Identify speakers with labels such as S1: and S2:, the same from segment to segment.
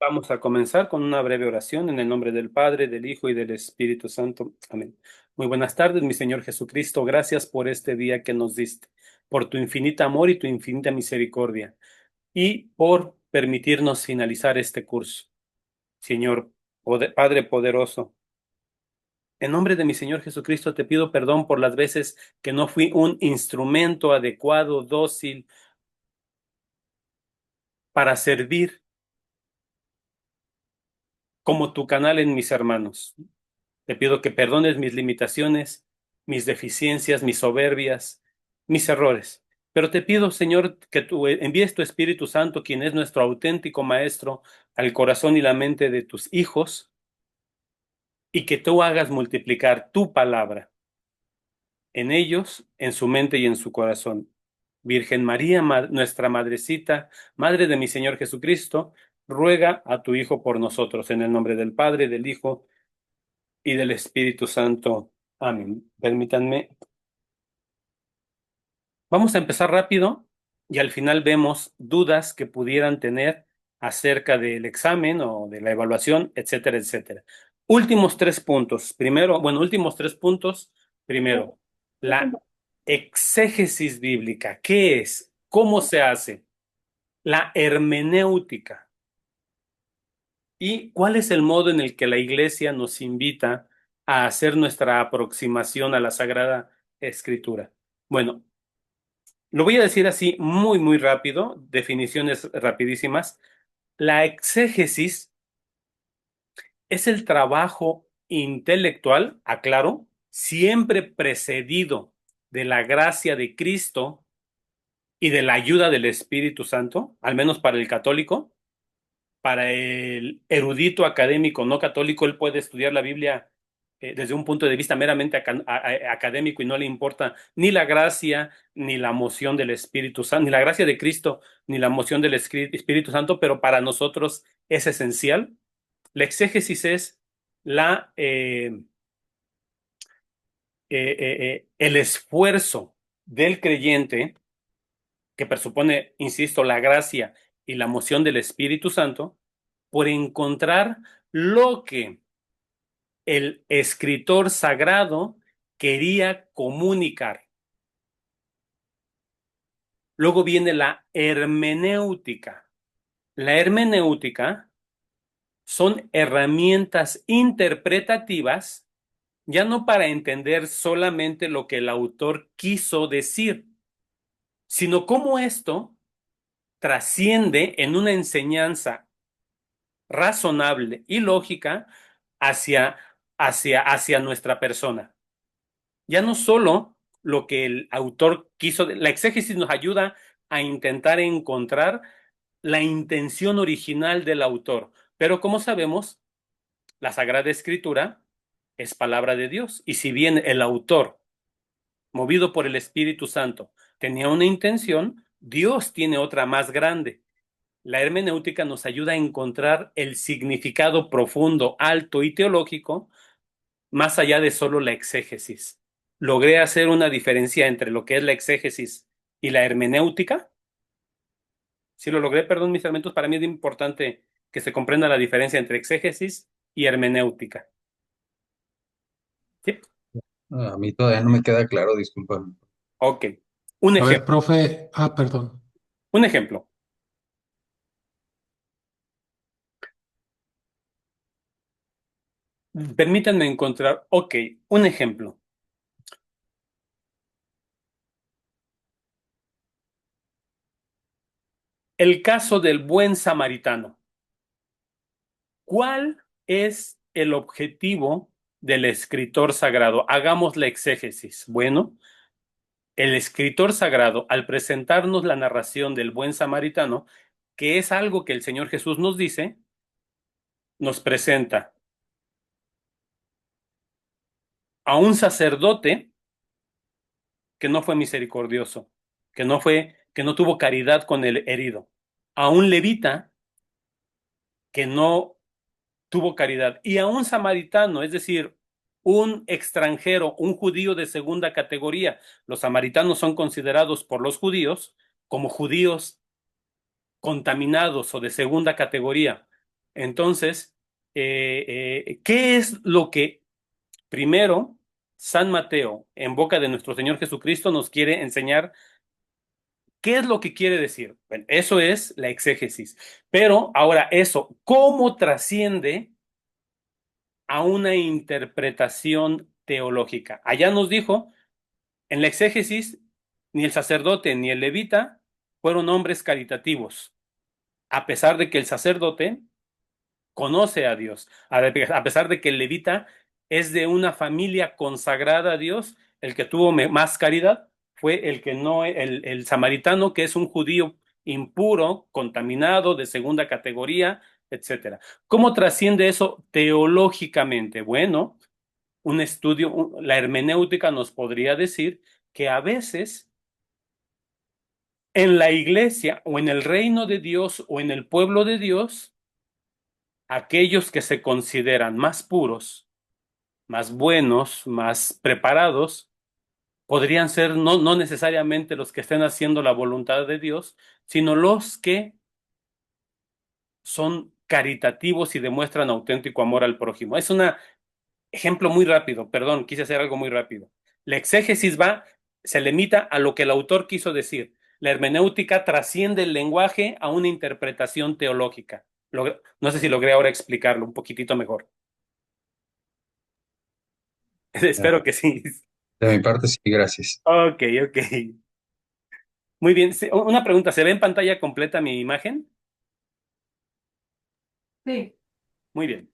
S1: Vamos a comenzar con una breve oración en el nombre del Padre, del Hijo y del Espíritu Santo. Amén. Muy buenas tardes, mi Señor Jesucristo. Gracias por este día que nos diste, por tu infinito amor y tu infinita misericordia, y por permitirnos finalizar este curso. Señor, Padre poderoso, en nombre de mi Señor Jesucristo te pido perdón por las veces que no fui un instrumento adecuado, dócil, para servir como tu canal en mis hermanos. Te pido que perdones mis limitaciones, mis deficiencias, mis soberbias, mis errores. Pero te pido, Señor, que tú envíes tu Espíritu Santo, quien es nuestro auténtico Maestro, al corazón y la mente de tus hijos, y que tú hagas multiplicar tu palabra en ellos, en su mente y en su corazón. Virgen María, nuestra madrecita, Madre de mi Señor Jesucristo, ruega a tu Hijo por nosotros, en el nombre del Padre, del Hijo y del Espíritu Santo. Amén. Permítanme. Vamos a empezar rápido y al final vemos dudas que pudieran tener acerca del examen o de la evaluación, etcétera, etcétera. Últimos tres puntos. Últimos tres puntos. Primero, la exégesis bíblica. ¿Qué es? ¿Cómo se hace? La hermenéutica. ¿Y cuál es el modo en el que la Iglesia nos invita a hacer nuestra aproximación a la Sagrada Escritura? Bueno, lo voy a decir así muy, muy rápido, definiciones rapidísimas. La exégesis es el trabajo intelectual, aclaro, siempre precedido de la gracia de Cristo y de la ayuda del Espíritu Santo, al menos para el católico. Para el erudito académico no católico, él puede estudiar la Biblia desde un punto de vista meramente académico y no le importa ni la gracia ni la moción del Espíritu Santo, ni la gracia de Cristo, ni la moción del Espíritu Santo, pero para nosotros es esencial. La exégesis es la, el esfuerzo del creyente que presupone, insisto, la gracia y la moción del Espíritu Santo, por encontrar lo que el escritor sagrado quería comunicar. Luego viene la hermenéutica. La hermenéutica son herramientas interpretativas, ya no para entender solamente lo que el autor quiso decir, sino cómo esto trasciende en una enseñanza razonable y lógica hacia, hacia nuestra persona. Ya no solo lo que el autor quiso, la exégesis nos ayuda a intentar encontrar la intención original del autor, pero como sabemos, la Sagrada Escritura es palabra de Dios, y si bien el autor, movido por el Espíritu Santo, tenía una intención, Dios tiene otra más grande. La hermenéutica nos ayuda a encontrar el significado profundo, alto y teológico más allá de solo la exégesis. ¿Logré hacer una diferencia entre lo que es la exégesis y la hermenéutica? Si lo logré, perdón, mis hermanos, para mí es importante que se comprenda la diferencia entre exégesis y hermenéutica. ¿Sí?
S2: A mí todavía no me queda claro, disculpa.
S1: Ok. Un
S3: A ver,
S1: ejemplo.
S3: profe, perdón.
S1: Un ejemplo. Permítanme encontrar. Ok. Un ejemplo. El caso del buen samaritano. ¿Cuál es el objetivo del escritor sagrado? Hagamos la exégesis. Bueno, el escritor sagrado, al presentarnos la narración del buen samaritano, que es algo que el Señor Jesús nos dice, nos presenta a un sacerdote que no fue misericordioso, que no tuvo caridad con el herido, a un levita que no tuvo caridad, y a un samaritano, es decir, un extranjero, un judío de segunda categoría. Los samaritanos son considerados por los judíos como judíos contaminados o de segunda categoría. Entonces, ¿qué es lo que primero San Mateo, en boca de nuestro Señor Jesucristo, nos quiere enseñar? ¿Qué es lo que quiere decir? Bueno, eso es la exégesis. Pero ahora eso, ¿cómo trasciende a una interpretación teológica? Allá nos dijo, en la exégesis, ni el sacerdote ni el levita fueron hombres caritativos, a pesar de que el sacerdote conoce a Dios, a pesar de que el levita es de una familia consagrada a Dios, el que tuvo más caridad fue el que no, el samaritano, que es un judío impuro, contaminado, de segunda categoría, etcétera. ¿Cómo trasciende eso teológicamente? Bueno, un estudio, la hermenéutica nos podría decir que a veces en la iglesia o en el reino de Dios o en el pueblo de Dios, aquellos que se consideran más puros, más buenos, más preparados, podrían ser no necesariamente los que estén haciendo la voluntad de Dios, sino los que son caritativos y demuestran auténtico amor al prójimo. Es un ejemplo muy rápido, perdón, quise hacer algo muy rápido. La exégesis se limita a lo que el autor quiso decir. La hermenéutica trasciende el lenguaje a una interpretación teológica. No sé si logré ahora explicarlo un poquitito mejor.
S2: Ya.
S1: Espero que sí.
S2: De mi parte, sí, gracias.
S1: Ok, ok. Muy bien. Una pregunta, ¿se ve en pantalla completa mi imagen?
S3: Sí.
S1: Muy bien.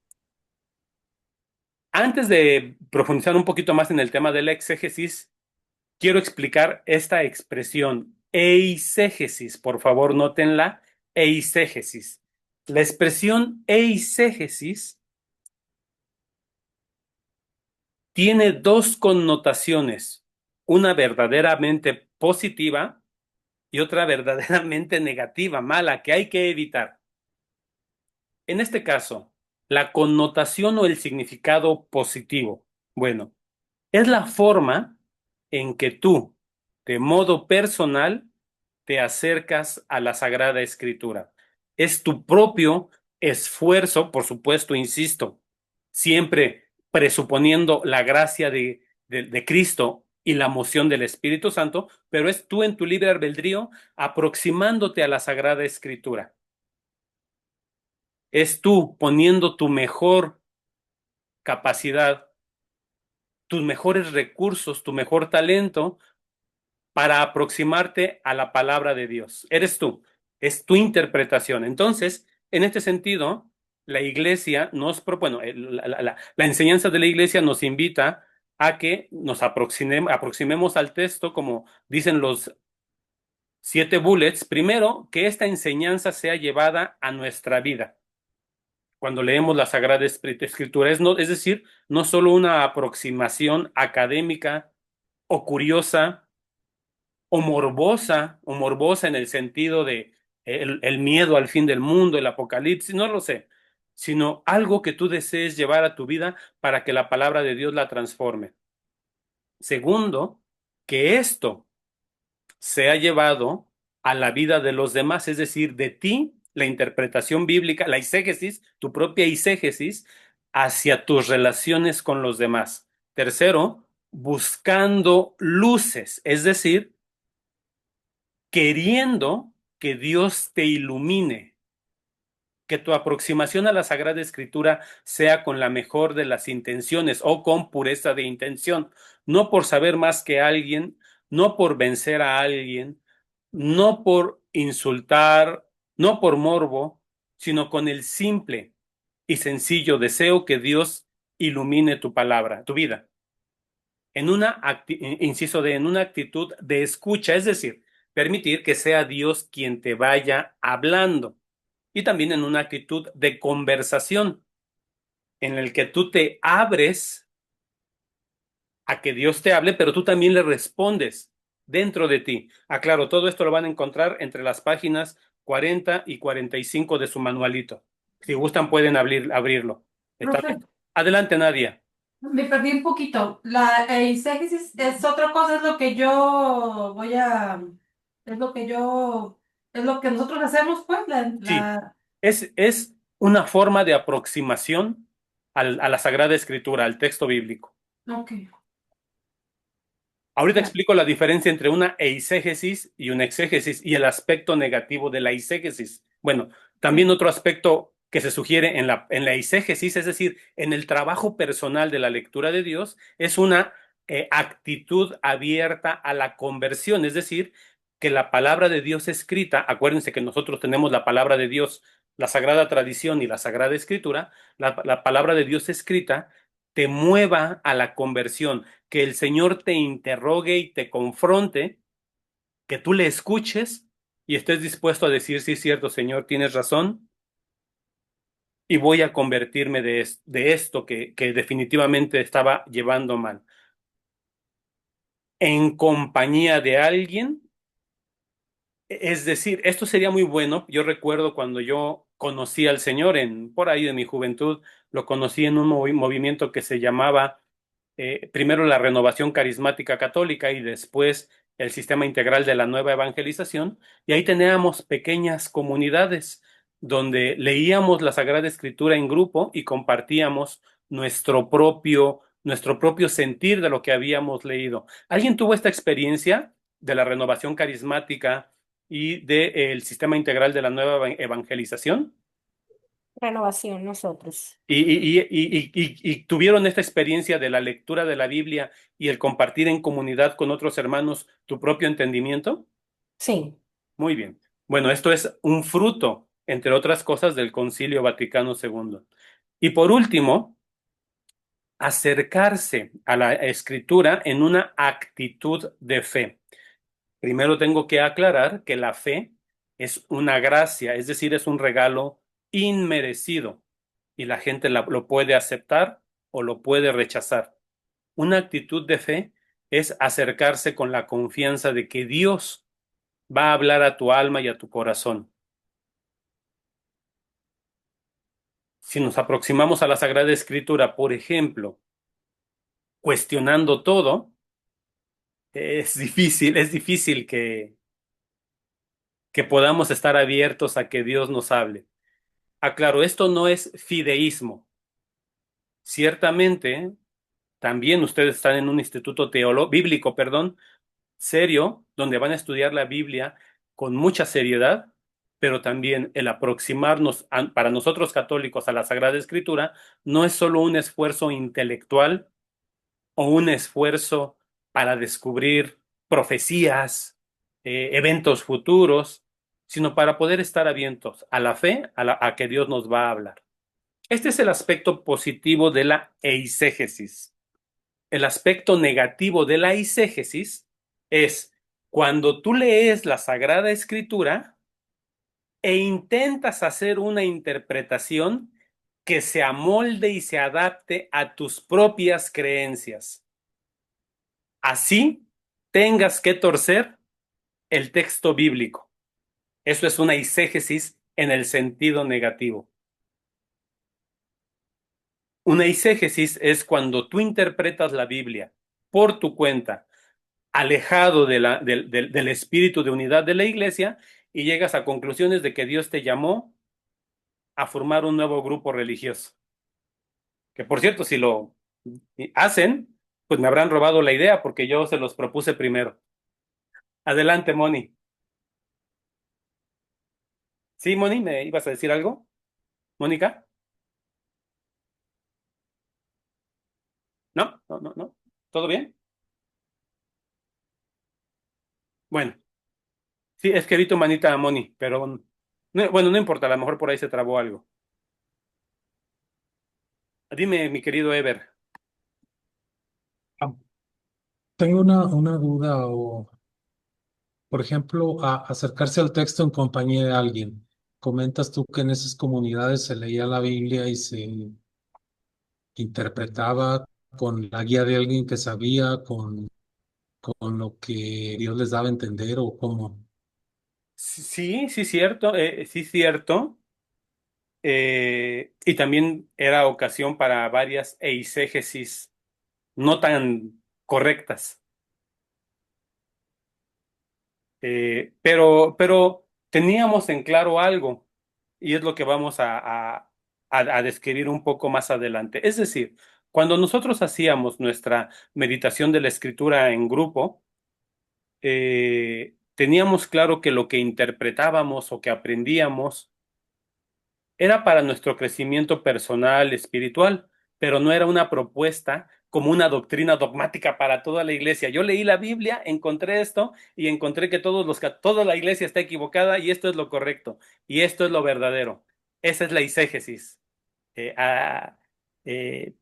S1: Antes de profundizar un poquito más en el tema de la exégesis, quiero explicar esta expresión, eisegesis. Por favor, nótenla, eisegesis. La expresión eisegesis tiene dos connotaciones, una verdaderamente positiva y otra verdaderamente negativa, mala, que hay que evitar. En este caso, la connotación o el significado positivo, bueno, es la forma en que tú, de modo personal, te acercas a la Sagrada Escritura. Es tu propio esfuerzo, por supuesto, insisto, siempre presuponiendo la gracia de Cristo y la moción del Espíritu Santo, pero es tú en tu libre albedrío aproximándote a la Sagrada Escritura. Es tú poniendo tu mejor capacidad, tus mejores recursos, tu mejor talento para aproximarte a la palabra de Dios. Eres tú, es tu interpretación. Entonces, en este sentido, la iglesia nos propone, bueno, la enseñanza de la iglesia nos invita a que nos aproximemos al texto, como dicen los 7 bullets. Primero, que esta enseñanza sea llevada a nuestra vida cuando leemos la Sagrada Escritura. Es decir, no solo una aproximación académica o curiosa o morbosa en el sentido de el miedo al fin del mundo, el apocalipsis, no lo sé, sino algo que tú desees llevar a tu vida para que la palabra de Dios la transforme. Segundo, que esto se ha llevado a la vida de los demás, es decir, de ti, la interpretación bíblica, la eisegesis, tu propia eisegesis, hacia tus relaciones con los demás. Tercero, buscando luces, es decir, queriendo que Dios te ilumine, que tu aproximación a la Sagrada Escritura sea con la mejor de las intenciones o con pureza de intención, no por saber más que alguien, no por vencer a alguien, no por insultar, no por morbo, sino con el simple y sencillo deseo que Dios ilumine tu palabra, tu vida, en en una actitud de escucha, es decir, permitir que sea Dios quien te vaya hablando, y también en una actitud de conversación, en el que tú te abres a que Dios te hable, pero tú también le respondes dentro de ti. Aclaro, todo esto lo van a encontrar entre las páginas 40 y 45 de su manualito. Si gustan, pueden abrirlo. Está
S3: Profe,
S1: bien. Adelante, Nadia.
S3: me perdí un poquito. La eisegesis es otra cosa, es lo que yo voy a, es lo que yo, es lo que nosotros hacemos, pues,
S1: Sí, es una forma de aproximación a la Sagrada Escritura, al texto bíblico.
S3: Ok,
S1: Ahorita
S3: ya.
S1: explico la diferencia entre una eisegesis y una exégesis y el aspecto negativo de la eisegesis. Bueno, también
S3: Sí.
S1: otro aspecto que se sugiere en la eisegesis, es decir, en el trabajo personal de la lectura de Dios, es una actitud abierta a la conversión, es decir, que la palabra de Dios escrita, acuérdense que nosotros tenemos la palabra de Dios, la Sagrada Tradición y la Sagrada Escritura, la palabra de Dios escrita te mueva a la conversión, que el Señor te interrogue y te confronte, que tú le escuches y estés dispuesto a decir, sí, es cierto, Señor, tienes razón, y voy a convertirme de esto que definitivamente estaba llevando mal. En compañía de alguien, es decir, esto sería muy bueno. Yo recuerdo cuando yo conocí al Señor por ahí de mi juventud, lo conocí en un movimiento que se llamaba primero la renovación carismática católica y después el sistema integral de la nueva evangelización, y ahí teníamos pequeñas comunidades donde leíamos la Sagrada Escritura en grupo y compartíamos nuestro propio sentir de lo que habíamos leído. ¿Alguien tuvo esta experiencia de la renovación carismática y del sistema integral de la nueva evangelización?
S4: Renovación, nosotros.
S1: Y tuvieron esta experiencia de la lectura de la Biblia y el compartir en comunidad con otros hermanos tu propio entendimiento.
S4: Sí,
S1: Muy bien. Bueno, esto es un fruto, entre otras cosas, del Concilio Vaticano II. Y por último, acercarse a la escritura en una actitud de fe. Primero tengo que aclarar que la fe es una gracia, es decir, es un regalo inmerecido y la gente lo puede aceptar o lo puede rechazar. Una actitud de fe es acercarse con la confianza de que Dios va a hablar a tu alma y a tu corazón. Si nos aproximamos a la Sagrada Escritura, por ejemplo, cuestionando todo, es difícil que podamos estar abiertos a que Dios nos hable. Aclaro, esto no es fideísmo. Ciertamente, también ustedes están en un instituto bíblico, perdón, serio, donde van a estudiar la Biblia con mucha seriedad, pero también el aproximarnos para nosotros católicos a la Sagrada Escritura no es solo un esfuerzo intelectual o un esfuerzo para descubrir profecías, eventos futuros, sino para poder estar abiertos a la fe, a que Dios nos va a hablar. Este es el aspecto positivo de la eisegesis. El aspecto negativo de la eisegesis es cuando tú lees la Sagrada Escritura e intentas hacer una interpretación que se amolde y se adapte a tus propias creencias. Así tengas que torcer el texto bíblico. Eso es una eisegesis en el sentido negativo. Una eisegesis es cuando tú interpretas la Biblia por tu cuenta, alejado del espíritu de unidad de la iglesia, y llegas a conclusiones de que Dios te llamó a formar un nuevo grupo religioso. Que por cierto, si lo hacen, pues me habrán robado la idea porque yo se los propuse primero. Adelante, Moni. Sí, Moni, ¿me ibas a decir algo? ¿Mónica? No, no, no, no. ¿Todo bien? Bueno, sí, es que vi tu manita a Moni, pero bueno, no importa, a lo mejor por ahí se trabó algo. Dime, mi querido Ever.
S2: Ah, tengo una duda o, por ejemplo, acercarse al texto en compañía de alguien. Comentas tú que en esas comunidades se leía la Biblia y se interpretaba con la guía de alguien que sabía, con lo que Dios les daba a entender o cómo.
S1: Sí, sí, cierto, sí, cierto. Y también era ocasión para varias eisegesis no tan correctas. Pero teníamos en claro algo, y es lo que vamos a a describir un poco más adelante. Es decir, cuando nosotros hacíamos nuestra meditación de la escritura en grupo, teníamos claro que lo que interpretábamos o que aprendíamos era para nuestro crecimiento personal, espiritual, pero no era una propuesta como una doctrina dogmática para toda la iglesia. Yo leí la Biblia, encontré esto y encontré que toda la iglesia está equivocada y esto es lo correcto y esto es lo verdadero. Esa es la eisegesis. Eh, ah, eh,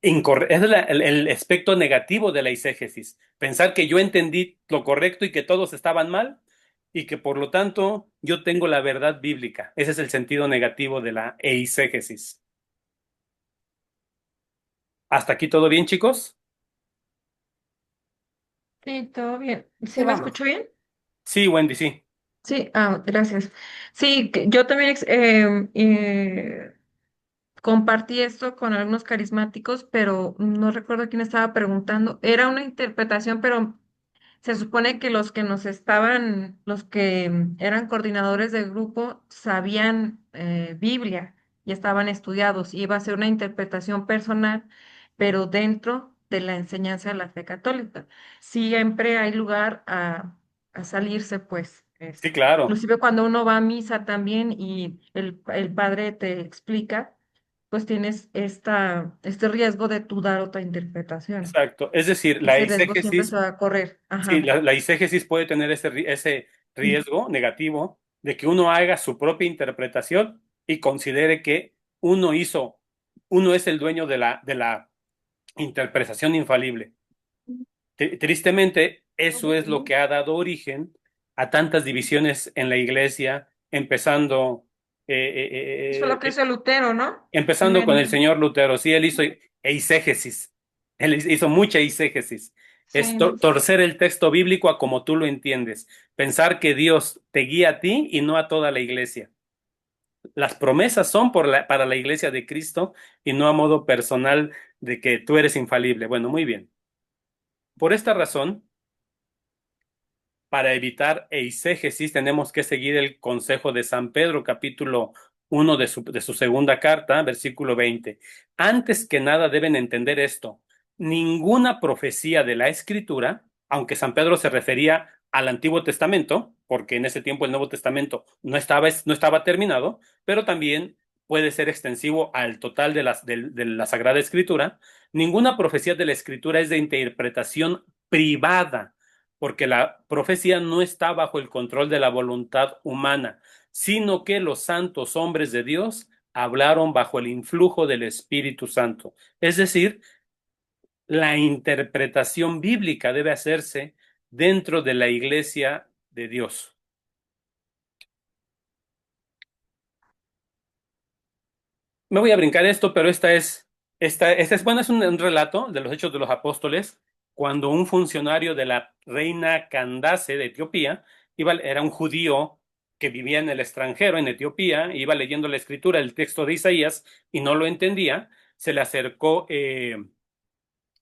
S1: es el aspecto negativo de la eisegesis. Pensar que yo entendí lo correcto y que todos estaban mal y que por lo tanto yo tengo la verdad bíblica. Ese es el sentido negativo de la eisegesis. ¿Hasta aquí todo bien, chicos?
S5: Sí, todo bien.
S4: Sí,
S5: ¿Sí me
S4: vamos.
S5: escucho bien?
S1: Sí, Wendy, sí.
S5: Sí, gracias. Sí, yo también compartí esto con algunos carismáticos, pero no recuerdo quién estaba preguntando. Era una interpretación, pero se supone que los que eran coordinadores del grupo sabían Biblia y estaban estudiados. Iba a ser una interpretación personal, pero dentro de la enseñanza de la fe católica. Siempre hay lugar a salirse, pues.
S1: Sí, claro.
S5: Inclusive cuando uno va a misa también y el padre te explica, pues tienes este riesgo de tú dar otra interpretación.
S1: Exacto. Es decir, la
S5: Ese riesgo siempre se
S1: eisegesis,
S5: va a correr.
S1: sí,
S5: Ajá.
S1: la eisegesis puede tener ese riesgo negativo de que uno haga su propia interpretación y considere que uno es el dueño de la interpretación infalible. Tristemente, eso es lo que ha dado origen a tantas divisiones en la iglesia,
S5: Eso es lo que hizo Lutero, ¿no?
S1: empezando con el
S5: Primero.
S1: señor Lutero. Sí, él hizo eisegesis, él hizo mucha eisegesis. Es
S5: Sí.
S1: torcer el texto bíblico a como tú lo entiendes, pensar que Dios te guía a ti y no a toda la iglesia. Las promesas son para la iglesia de Cristo y no a modo personal de que tú eres infalible. Bueno, muy bien. Por esta razón, para evitar eisegesis, tenemos que seguir el consejo de San Pedro, capítulo 1 de su segunda carta, versículo 20. Antes que nada deben entender esto. Ninguna profecía de la Escritura, aunque San Pedro se refería al Antiguo Testamento, porque en ese tiempo el Nuevo Testamento no estaba terminado, pero también puede ser extensivo al total de la Sagrada Escritura. Ninguna profecía de la Escritura es de interpretación privada porque la profecía no está bajo el control de la voluntad humana, sino que los santos hombres de Dios hablaron bajo el influjo del Espíritu Santo. Es decir, la interpretación bíblica debe hacerse dentro de la iglesia de Dios. Me voy a brincar esto, pero esta es, bueno, es un relato de los Hechos de los Apóstoles, cuando un funcionario de la reina Candace de Etiopía, era un judío que vivía en el extranjero, en Etiopía, iba leyendo la escritura, el texto de Isaías, y no lo entendía, se le acercó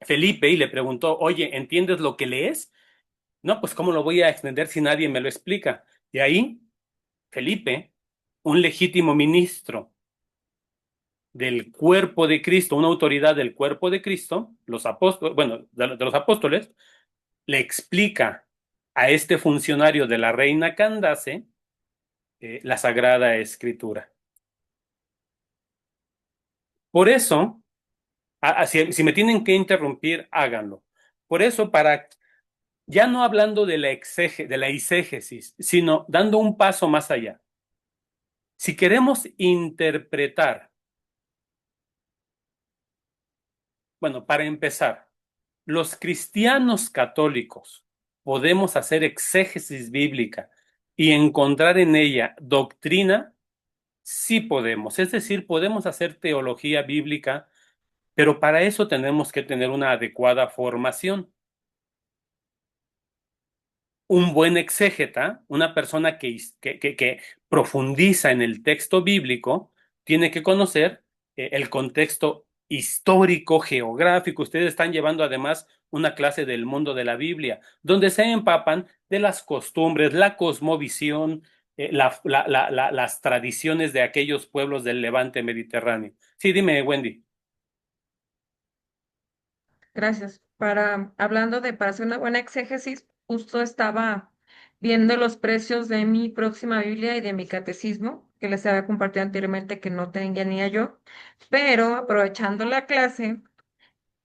S1: Felipe y le preguntó, oye, ¿entiendes lo que lees? No, pues ¿cómo lo voy a extender si nadie me lo explica? Y ahí, Felipe, un legítimo ministro, del cuerpo de Cristo, una autoridad del cuerpo de Cristo, los apóstoles, bueno, de los apóstoles, le explica a este funcionario de la reina Candace la Sagrada Escritura. Por eso, si me tienen que interrumpir, háganlo. Por eso, ya no hablando de de la eisegesis, sino dando un paso más allá. Si queremos interpretar, bueno, para empezar, los cristianos católicos podemos hacer exégesis bíblica y encontrar en ella doctrina, sí podemos. Es decir, podemos hacer teología bíblica, pero para eso tenemos que tener una adecuada formación. Un buen exégeta, una persona que profundiza en el texto bíblico, tiene que conocer el contexto histórico, geográfico. Ustedes están llevando además una clase del mundo de la Biblia, donde se empapan de las costumbres, la cosmovisión, las tradiciones de aquellos pueblos del Levante mediterráneo. Sí, dime, Wendy.
S5: Gracias. Para hacer una buena exégesis, justo estaba viendo los precios de mi próxima Biblia y de mi catecismo, que les había compartido anteriormente que no tenía yo, pero aprovechando la clase,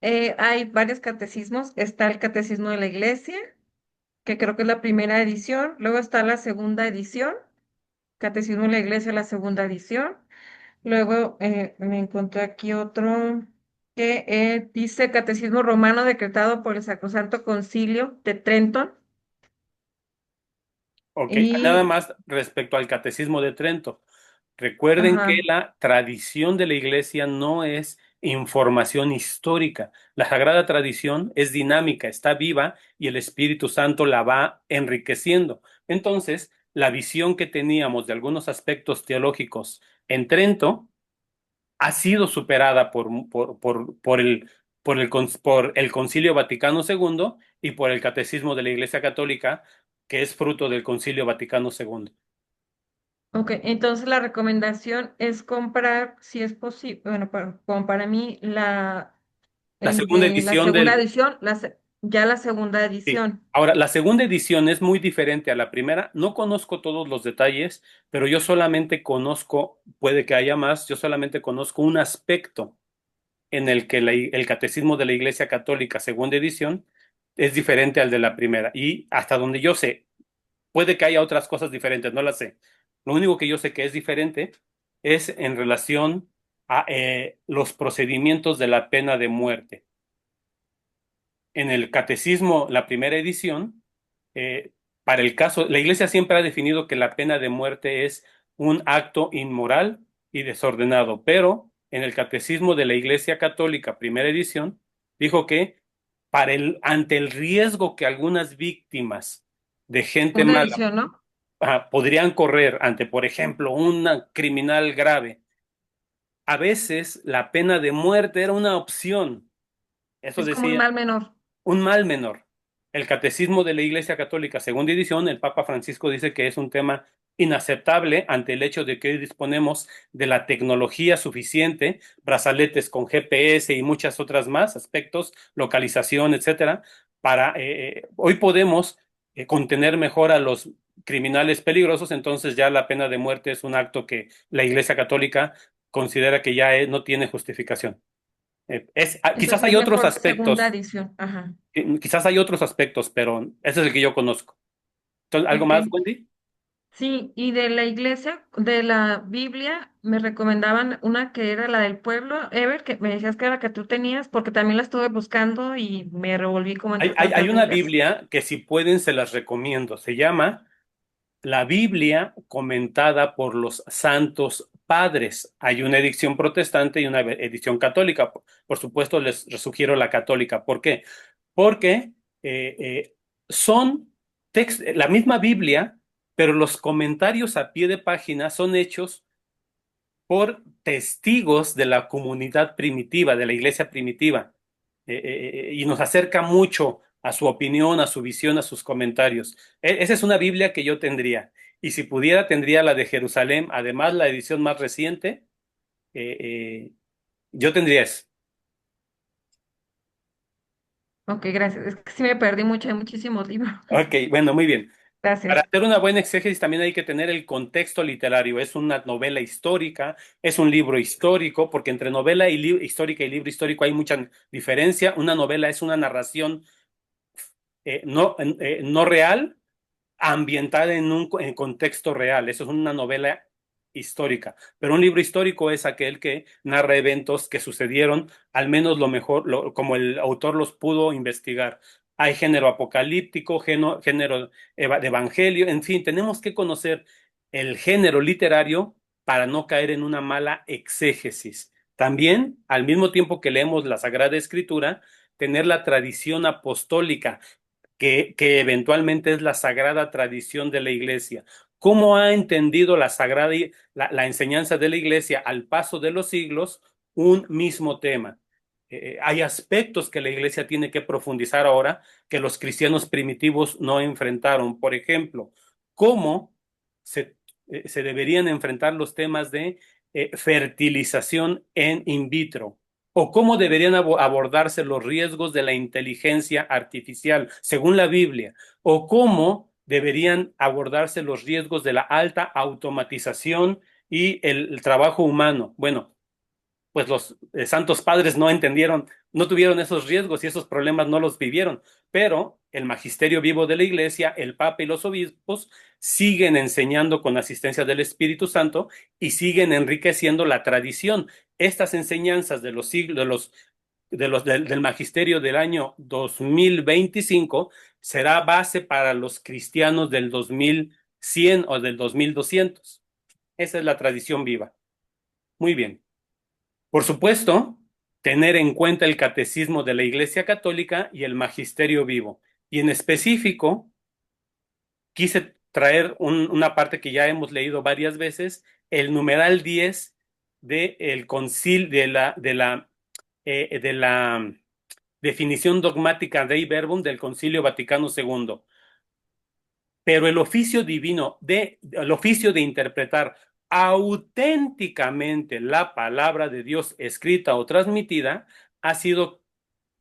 S5: hay varios catecismos. Está el Catecismo de la Iglesia, que creo que es la primera edición, luego está la segunda edición, Catecismo de la Iglesia, la segunda edición. Luego me encontré aquí otro que dice Catecismo Romano decretado por el Sacrosanto Concilio de Trento.
S1: Ok, nada
S5: Y,
S1: más respecto al Catecismo de Trento. Recuerden que
S5: ajá,
S1: la tradición de la iglesia no es información histórica. La sagrada tradición es dinámica, está viva y el Espíritu Santo la va enriqueciendo. Entonces, la visión que teníamos de algunos aspectos teológicos en Trento ha sido superada por el Concilio Vaticano II y por el Catecismo de la Iglesia Católica, que es fruto del Concilio Vaticano II.
S5: ok, entonces la recomendación es comprar, si es posible, bueno, como para mí,
S1: La segunda
S5: la
S1: edición
S5: segunda
S1: del...
S5: edición, ya la segunda
S1: Sí.
S5: edición.
S1: Ahora, la segunda edición es muy diferente a la primera. No conozco todos los detalles, pero yo solamente conozco, puede que haya más, yo solamente conozco un aspecto en el que el Catecismo de la Iglesia Católica, segunda edición, es diferente al de la primera. Y hasta donde yo sé, puede que haya otras cosas diferentes, no las sé. Lo único que yo sé que es diferente es en relación a los procedimientos de la pena de muerte. En el catecismo, la primera edición, para el caso, la Iglesia siempre ha definido que la pena de muerte es un acto inmoral y desordenado, pero en el catecismo de la Iglesia Católica, primera edición, dijo que ante el riesgo que algunas víctimas de gente
S5: Una
S1: mala
S5: edición, ¿no?
S1: podrían correr ante, por ejemplo, un criminal grave, a veces la pena de muerte era una opción. Eso
S5: Es como un
S1: decía
S5: mal menor.
S1: un mal menor. El Catecismo de la Iglesia Católica, segunda edición, el Papa Francisco dice que es un tema inaceptable ante el hecho de que hoy disponemos de la tecnología suficiente, brazaletes con GPS y muchas otras más aspectos, localización, etcétera, para hoy podemos contener mejor a los criminales peligrosos, entonces ya la pena de muerte es un acto que la Iglesia Católica considera que ya no tiene justificación. Quizás
S5: Entonces es
S1: hay otros
S5: mejor segunda
S1: aspectos,
S5: edición. Ajá.
S1: quizás hay otros aspectos, pero ese es el que yo conozco. Entonces, ¿algo
S5: Ok.
S1: más, Wendy?
S5: Sí, y de la iglesia, de la Biblia, me recomendaban una que era la del pueblo, Ever, que me decías que era la que tú tenías, porque también la estuve buscando y me revolví como
S1: Hay,
S5: entre
S1: hay, hay
S5: tantas
S1: una
S5: Biblias.
S1: Biblia que si pueden se las recomiendo. Se llama La Biblia comentada por los Santos Padres. Hay una edición protestante y una edición católica. Por supuesto, les sugiero la católica. ¿Por qué? Porque son la misma Biblia, pero los comentarios a pie de página son hechos por testigos de la comunidad primitiva, de la iglesia primitiva, y nos acerca mucho a su opinión, a su visión, a sus comentarios. Esa es una Biblia que yo tendría, y si pudiera, tendría la de Jerusalén, además la edición más reciente, eh, eh, yo tendría eso.
S5: Ok, gracias. Es que sí me perdí mucho, hay muchísimos libros.
S1: Ok, bueno, muy bien. Para
S5: Gracias.
S1: hacer una buena exégesis también hay que tener el contexto literario. Es una novela histórica, es un libro histórico, porque entre novela histórica y libro histórico hay mucha diferencia. Una novela es una narración no real, ambientada en contexto real. Eso es una novela histórica. Pero un libro histórico es aquel que narra eventos que sucedieron, al menos lo mejor, como el autor los pudo investigar. Hay género apocalíptico, género de evangelio, en fin, tenemos que conocer el género literario para no caer en una mala exégesis. También, al mismo tiempo que leemos la Sagrada Escritura, tener la tradición apostólica, que eventualmente es la sagrada tradición de la iglesia. ¿Cómo ha entendido la enseñanza de la iglesia al paso de los siglos un mismo tema? Hay aspectos que la iglesia tiene que profundizar ahora que los cristianos primitivos no enfrentaron. Por ejemplo, cómo se se deberían enfrentar los temas de fertilización in vitro, o cómo deberían abordarse los riesgos de la inteligencia artificial, según la Biblia, o cómo deberían abordarse los riesgos de la alta automatización y el trabajo humano. Bueno, pues los santos padres no entendieron, no tuvieron esos riesgos y esos problemas no los vivieron, pero el magisterio vivo de la Iglesia, el Papa y los obispos siguen enseñando con asistencia del Espíritu Santo y siguen enriqueciendo la tradición. Estas enseñanzas de los siglos, del magisterio del año 2025 será base para los cristianos del 2100 o del 2200. Esa es la tradición viva. Muy bien. Por supuesto, tener en cuenta el catecismo de la Iglesia Católica y el magisterio vivo. Y en específico, quise traer una parte que ya hemos leído varias veces, el numeral 10 del concilio de la definición dogmática Dei Verbum del Concilio Vaticano II. Pero el oficio divino, el oficio de interpretar auténticamente la palabra de Dios escrita o transmitida, ha sido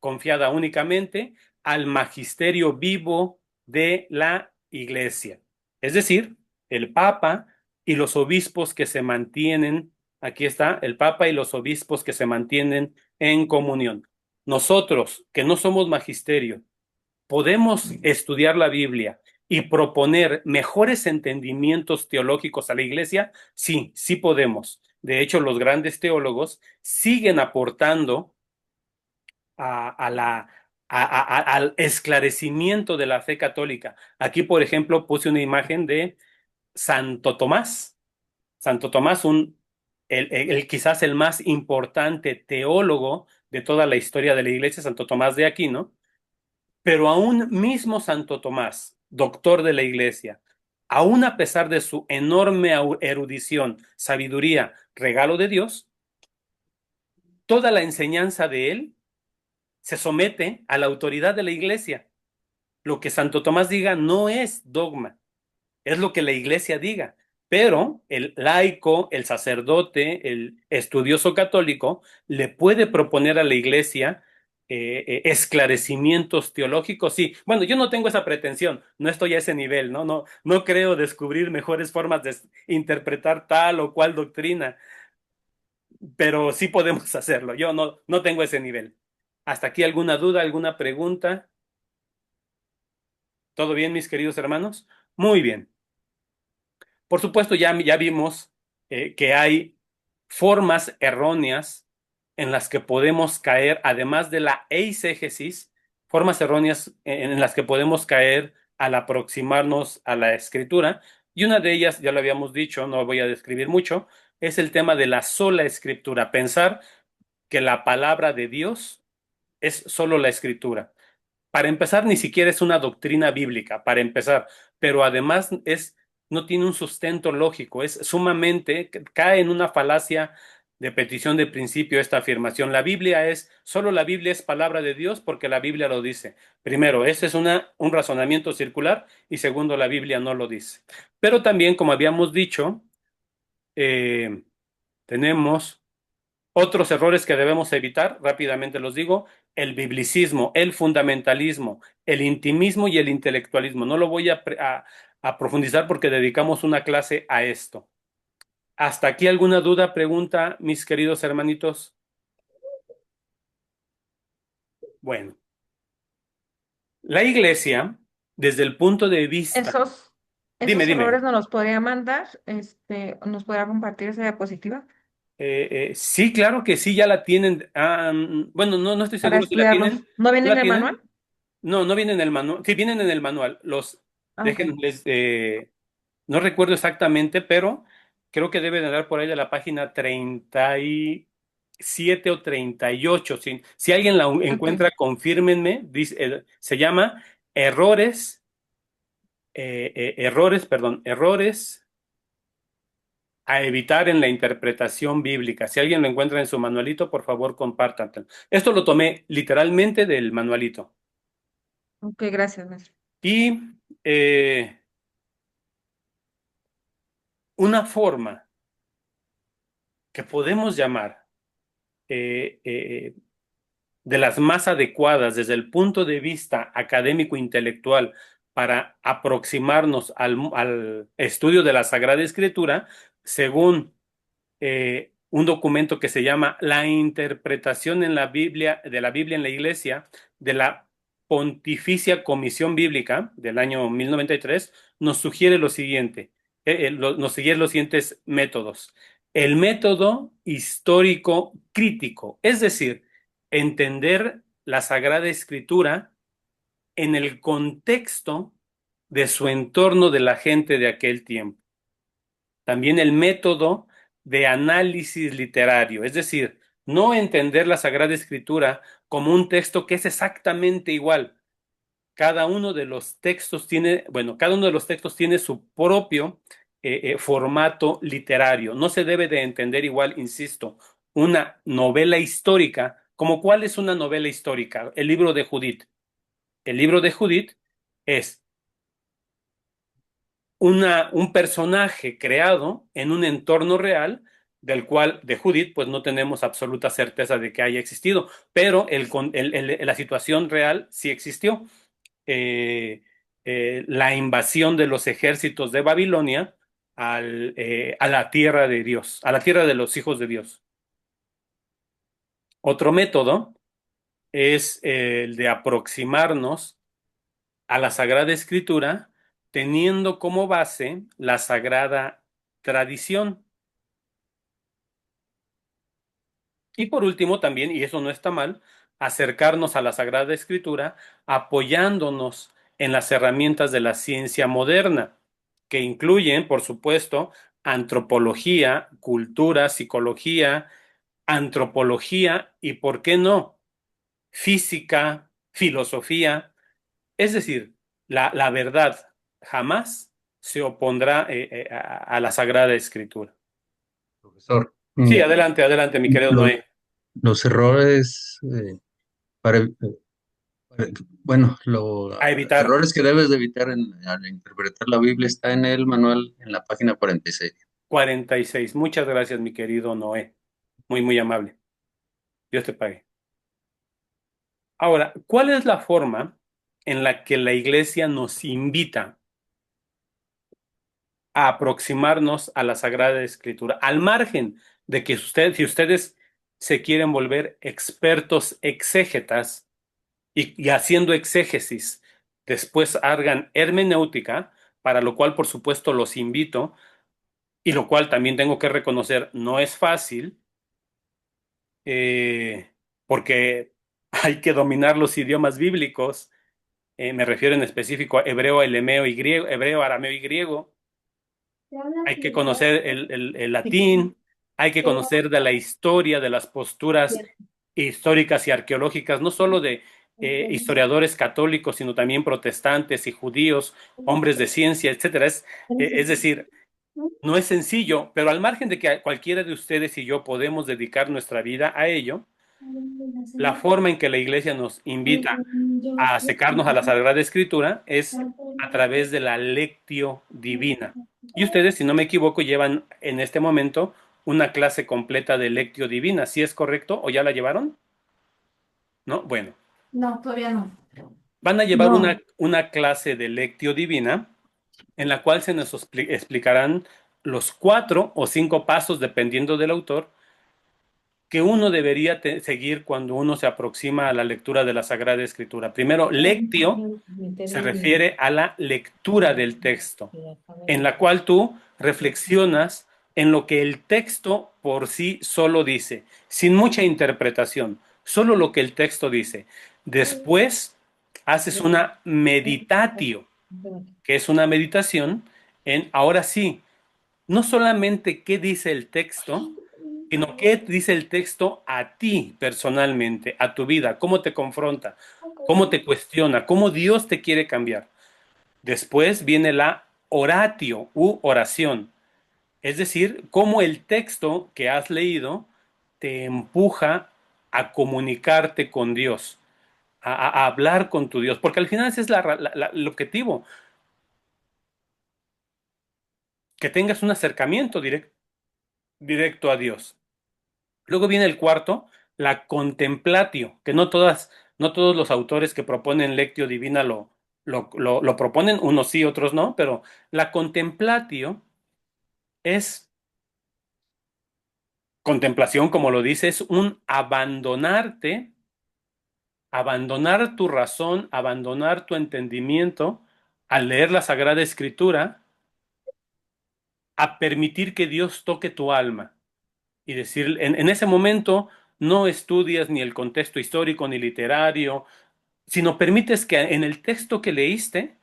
S1: confiada únicamente al magisterio vivo de la Iglesia. Es decir, el Papa y los obispos que se mantienen, aquí está, el Papa y los obispos que se mantienen en comunión. Nosotros, que no somos magisterio, podemos estudiar la Biblia y proponer mejores entendimientos teológicos a la Iglesia. Sí, sí podemos. De hecho, los grandes teólogos siguen aportando al esclarecimiento de la fe católica. Aquí, por ejemplo, puse una imagen de Santo Tomás. Santo Tomás, quizás el más importante teólogo de toda la historia de la Iglesia, Santo Tomás de Aquino. Pero aún mismo Santo Tomás, doctor de la Iglesia, aún a pesar de su enorme erudición, sabiduría, regalo de Dios, toda la enseñanza de él se somete a la autoridad de la Iglesia. Lo que Santo Tomás diga no es dogma, es lo que la Iglesia diga. Pero el laico, el sacerdote, el estudioso católico le puede proponer a la Iglesia esclarecimientos teológicos. Sí, bueno, yo no tengo esa pretensión, no estoy a ese nivel, no creo descubrir mejores formas de interpretar tal o cual doctrina, pero sí podemos hacerlo. Yo no tengo ese nivel. ¿Hasta aquí alguna duda, alguna pregunta? ¿Todo bien, mis queridos hermanos? Muy bien. Por supuesto, ya vimos que hay formas erróneas en las que podemos caer, además de la eisegesis, formas erróneas en las que podemos caer al aproximarnos a la escritura. Y una de ellas, ya lo habíamos dicho, no voy a describir mucho, es el tema de la sola escritura. Pensar que la palabra de Dios es solo la escritura. Para empezar, ni siquiera es una doctrina bíblica, para empezar, pero además no tiene un sustento lógico, es sumamente, cae en una falacia de petición de principio esta afirmación. Solo la Biblia es palabra de Dios porque la Biblia lo dice. Primero, ese es un razonamiento circular y segundo, la Biblia no lo dice. Pero también, como habíamos dicho, tenemos otros errores que debemos evitar, rápidamente los digo: el biblicismo, el fundamentalismo, el intimismo y el intelectualismo. No lo voy a profundizar porque dedicamos una clase a esto. ¿Hasta aquí alguna duda, pregunta, mis queridos hermanitos? Bueno, la Iglesia, desde el punto de vista...
S5: Esos,
S1: Dime,
S5: esos
S1: dime.
S5: errores nos los podría mandar, nos podría compartir esa diapositiva
S1: Sí, claro que sí, ya la tienen. Bueno, no estoy
S5: para
S1: seguro si la
S5: estudiarlos.
S1: tienen.
S5: ¿No viene
S1: ¿No
S5: en
S1: la
S5: el
S1: tienen?
S5: manual?
S1: No vienen en el manual. Sí, vienen en el manual.
S5: Ah, ok.
S1: Déjenles, no recuerdo exactamente, pero creo que debe de andar por ahí de la página 37 o 38. Si alguien la
S5: Ok.
S1: encuentra, confírmenme. Se llama errores a evitar en la interpretación bíblica. Si alguien lo encuentra en su manualito, por favor, compártanlo. Esto lo tomé literalmente del manualito.
S5: Ok, gracias, maestro.
S1: Y una forma que podemos llamar eh, eh, de las más adecuadas desde el punto de vista académico intelectual para aproximarnos al estudio de la Sagrada Escritura, según un documento que se llama La interpretación en la Biblia, de la Biblia en la Iglesia, de la Pontificia Comisión Bíblica del año 1093, nos sugiere lo siguiente, nos sugiere los siguientes métodos. El método histórico crítico, es decir, entender la Sagrada Escritura en el contexto de su entorno de la gente de aquel tiempo. También el método de análisis literario, es decir, no entender la Sagrada Escritura como un texto que es exactamente igual. Cada uno de los textos tiene, bueno, cada uno de los textos tiene su propio formato literario. No se debe de entender igual, insisto, una novela histórica, como cuál es una novela histórica, el libro de Judith. El libro de Judith es un personaje creado en un entorno real, del cual de Judith pues no tenemos absoluta certeza de que haya existido, pero la situación real sí existió. Eh, la invasión de los ejércitos de Babilonia a la tierra de Dios, a la tierra de los hijos de Dios. Otro método es el de aproximarnos a la Sagrada Escritura teniendo como base la Sagrada Tradición. Y por último también, y eso no está mal, acercarnos a la Sagrada Escritura apoyándonos en las herramientas de la ciencia moderna, que incluyen, por supuesto, antropología, cultura, psicología, antropología y, ¿por qué no?, física, filosofía. Es decir, la verdad jamás se opondrá a la Sagrada Escritura.
S6: Profesor,
S1: Sí, adelante, adelante, mi querido
S6: lo-
S1: Noé.
S6: los errores, para, para- bueno,
S1: A
S6: los
S1: evitar.
S6: errores que debes de evitar al interpretar la Biblia está en el manual en la página 46.
S1: 46. Muchas gracias, mi querido Noé. Muy, muy amable. Dios te pague. Ahora, ¿cuál es la forma en la que la iglesia nos invita a aproximarnos a la Sagrada Escritura? Al margen de que si ustedes se quieren volver expertos exégetas y haciendo exégesis, después hagan hermenéutica, para lo cual, por supuesto, los invito, y lo cual también tengo que reconocer, no es fácil, eh, porque hay que dominar los idiomas bíblicos. Me refiero en específico a hebreo, elemeo y griego, hebreo, arameo y griego. Hay que conocer el latín, hay que conocer de la historia, de las posturas históricas y arqueológicas, no solo de historiadores católicos, sino también protestantes y judíos, hombres de ciencia, etcétera. Es decir, no es sencillo, pero al margen de que cualquiera de ustedes y yo podemos dedicar nuestra vida a ello, la forma en que la iglesia nos invita a acercarnos a la Sagrada Escritura es a través de la lectio divina. Y ustedes, si no me equivoco, llevan en este momento una clase completa de lectio divina. ¿Sí es correcto? ¿O ya la llevaron? ¿No? Bueno,
S3: No, todavía no.
S1: van a llevar
S3: No.
S1: una clase de lectio divina en la cual se nos explicarán los 4 o 5 pasos, dependiendo del autor, que uno debería seguir cuando uno se aproxima a la lectura de la Sagrada Escritura. Primero, lectio se refiere a la lectura del texto, en la cual tú reflexionas en lo que el texto por sí solo dice, sin mucha interpretación, solo lo que el texto dice. Después haces una meditatio, que es una meditación en, ahora sí, no solamente qué dice el texto, sino qué dice el texto a ti personalmente, a tu vida, cómo te confronta, cómo te cuestiona, cómo Dios te quiere cambiar. Después viene la oratio u oración, es decir, cómo el texto que has leído te empuja a comunicarte con Dios, a hablar con tu Dios, porque al final ese es el objetivo. que tengas un acercamiento directo a Dios. Luego viene el cuarto, la contemplatio, que no todos los autores que proponen lectio divina lo proponen, unos sí, otros no, pero la contemplatio es contemplación, como lo dice, es un abandonarte, abandonar tu razón, abandonar tu entendimiento al leer la Sagrada Escritura, a permitir que Dios toque tu alma y decir, en ese momento no estudias ni el contexto histórico ni literario, sino permites que en el texto que leíste,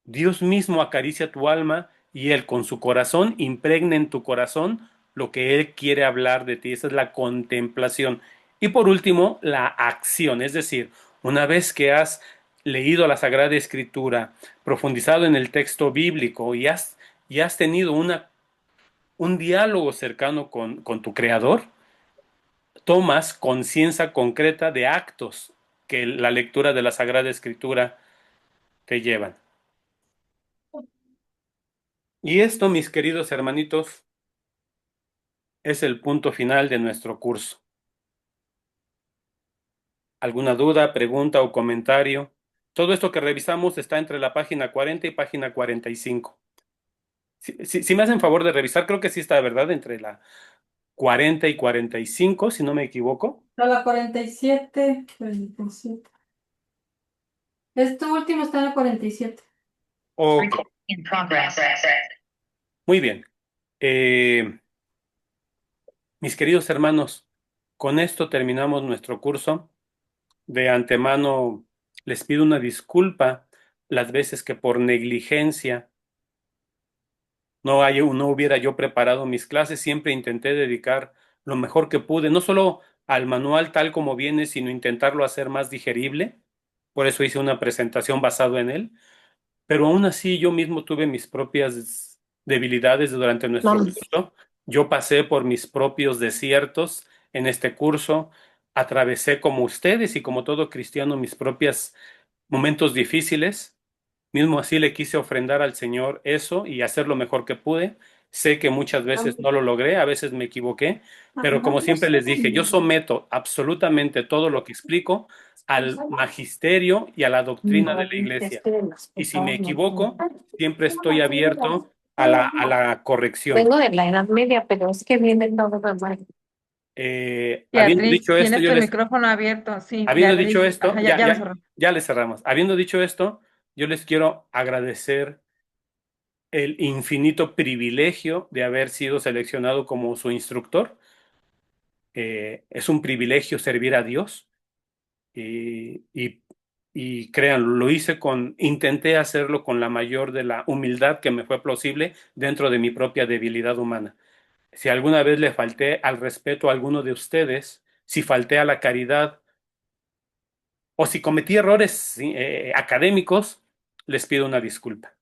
S1: Dios mismo acaricia tu alma y Él con su corazón impregna en tu corazón lo que Él quiere hablar de ti. Esa es la contemplación. Y por último, la acción, es decir, una vez que has leído la Sagrada Escritura, profundizado en el texto bíblico y has tenido un diálogo cercano con tu Creador, tomas conciencia concreta de actos que la lectura de la Sagrada Escritura te llevan. Y esto, mis queridos hermanitos, es el punto final de nuestro curso. ¿Alguna duda, pregunta o comentario? Todo esto que revisamos está entre la página 40 y página 45. Si me hacen favor de revisar, creo que sí está, ¿verdad? Entre la 40 y 45, si no me equivoco.
S3: A la 47, 47. Este último está en la 47.
S1: Ok, muy bien. Mis queridos hermanos, con esto terminamos nuestro curso. De antemano les pido una disculpa las veces que por negligencia no hubiera yo preparado mis clases. Siempre intenté dedicar lo mejor que pude, no solo al manual tal como viene, sino intentarlo hacer más digerible. Por eso hice una presentación basado en él. Pero aún así yo mismo tuve mis propias debilidades durante nuestro
S4: Vamos.
S1: curso. Yo pasé por mis propios desiertos en este curso, atravesé como ustedes y como todo cristiano mis propios momentos difíciles. Mismo así le quise ofrendar al Señor eso y hacer lo mejor que pude. Sé que muchas veces no lo logré, a veces me equivoqué, pero como siempre les dije, yo someto absolutamente todo lo que explico al magisterio y a la doctrina de la iglesia. Y si me equivoco, siempre estoy abierto a la corrección.
S4: Vengo de la Edad Media, pero es que viene todo normal.
S1: Habiendo
S5: Beatriz,
S1: dicho esto,
S5: tienes tu micrófono abierto. Sí,
S1: habiendo dicho
S5: Beatriz.
S1: esto,
S5: Ajá, ya lo cerró.
S1: ya le cerramos. Habiendo dicho esto, yo les quiero agradecer el infinito privilegio de haber sido seleccionado como su instructor. Es un privilegio servir a Dios y, y, y créanlo, intenté hacerlo con la mayor de la humildad que me fue posible dentro de mi propia debilidad humana. Si alguna vez le falté al respeto a alguno de ustedes, si falté a la caridad o si cometí errores sí, académicos, les pido una disculpa.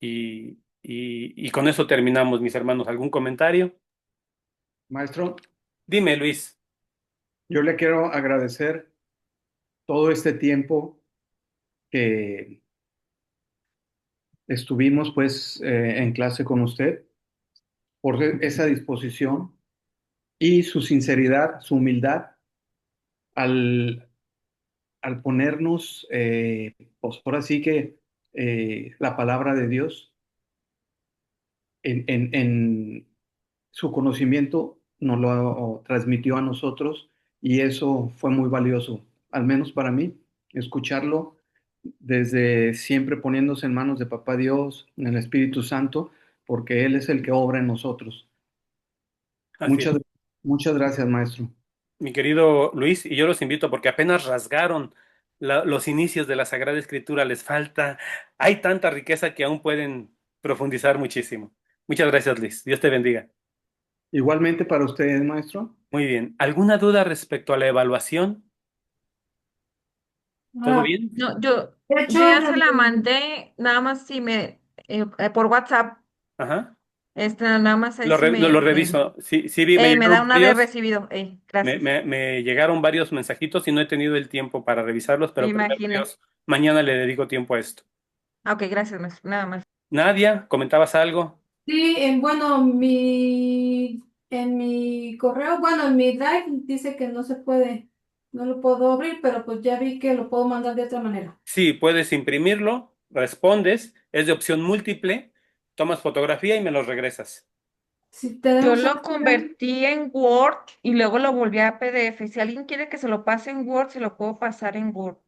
S1: Y con eso terminamos, mis hermanos. ¿Algún comentario?
S7: Maestro,
S1: Dime, Luis.
S7: yo le quiero agradecer todo este tiempo que estuvimos pues en clase con usted por esa disposición y su sinceridad, su humildad al, al ponernos, pues por así que la palabra de Dios en su conocimiento nos lo transmitió a nosotros y eso fue muy valioso, al menos para mí, escucharlo desde siempre poniéndose en manos de Papá Dios, en el Espíritu Santo, porque Él es el que obra en nosotros.
S1: Así es.
S7: Muchas, muchas gracias, maestro.
S1: Mi querido Luis, y yo los invito porque apenas rasgaron los inicios de la Sagrada Escritura, les falta, hay tanta riqueza que aún pueden profundizar muchísimo. Muchas gracias, Luis. Dios te bendiga.
S7: Igualmente para ustedes, maestro.
S1: Muy bien. ¿Alguna duda respecto a la evaluación? ¿Todo
S3: Ah,
S1: bien?
S5: No,
S3: de hecho,
S5: yo ya se la mandé, nada más si por WhatsApp, nada más ahí si
S1: Lo reviso. Sí, sí me
S5: me da
S1: llegaron
S5: una de
S1: varios.
S5: recibido. Gracias.
S1: Me llegaron varios mensajitos y no he tenido el tiempo para revisarlos,
S5: Me
S1: pero primero
S5: imaginé.
S1: Dios, mañana le dedico tiempo a esto.
S5: Ok, gracias, maestro. Nada más.
S1: Nadia, ¿comentabas algo?
S3: Sí, bueno, en mi correo, bueno, en mi Drive dice que no se puede, no lo puedo abrir, pero pues ya vi que lo puedo mandar de otra manera.
S1: Sí, puedes imprimirlo, respondes, es de opción múltiple, tomas fotografía y me lo regresas.
S3: Si
S5: Yo
S3: tenemos
S5: lo convertí en Word y luego lo volví a PDF. Si alguien quiere que se lo pase en Word, se lo puedo pasar en Word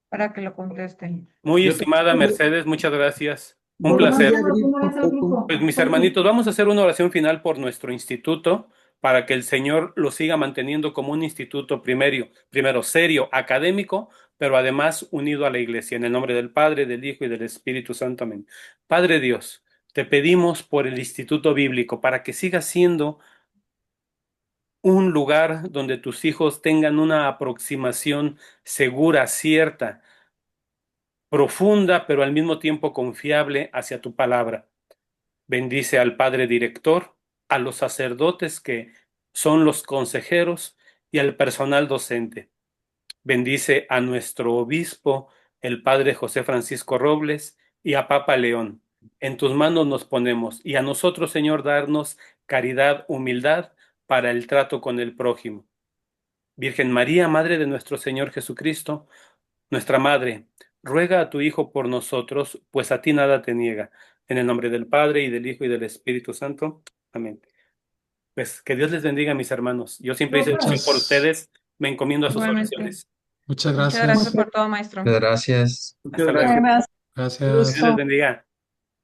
S5: para que lo contesten.
S1: Muy
S7: Yo
S1: estimada
S7: también,
S1: Mercedes, muchas gracias. Un
S7: yo
S3: pues
S7: lo voy
S1: placer.
S7: a abrir
S3: mándalo de una vez al
S7: tampoco.
S1: Pues
S3: grupo.
S1: mis hermanitos, vamos a hacer una oración final por nuestro instituto para que el Señor lo siga manteniendo como un instituto primero serio, académico, pero además unido a la iglesia. En el nombre del Padre, del Hijo y del Espíritu Santo. Amén. Padre Dios, te pedimos por el instituto bíblico para que siga siendo un lugar donde tus hijos tengan una aproximación segura, cierta, profunda, pero al mismo tiempo confiable hacia tu palabra. Bendice al padre director, a los sacerdotes que son los consejeros y al personal docente. Bendice a nuestro obispo, el padre José Francisco Robles, y a Papa León. En tus manos nos ponemos y a nosotros, Señor, darnos caridad, humildad para el trato con el prójimo. Virgen María, Madre de nuestro Señor Jesucristo, nuestra Madre, ruega a tu Hijo por nosotros, pues a ti nada te niega. En el nombre del Padre y del Hijo y del Espíritu Santo. Amén. Pues que Dios les bendiga, mis hermanos. Yo siempre hice oración por
S2: Muchas,
S1: ustedes, me encomiendo a sus
S5: Igualmente.
S1: oraciones.
S2: muchas
S5: Muchas gracias
S2: gracias.
S5: por todo, maestro.
S6: Muchas gracias.
S7: Muchas
S1: Hasta luego.
S7: gracias.
S3: Además,
S1: Dios les
S2: Gracias.
S1: bendiga.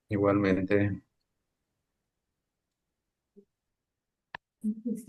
S6: Igualmente.
S3: pues,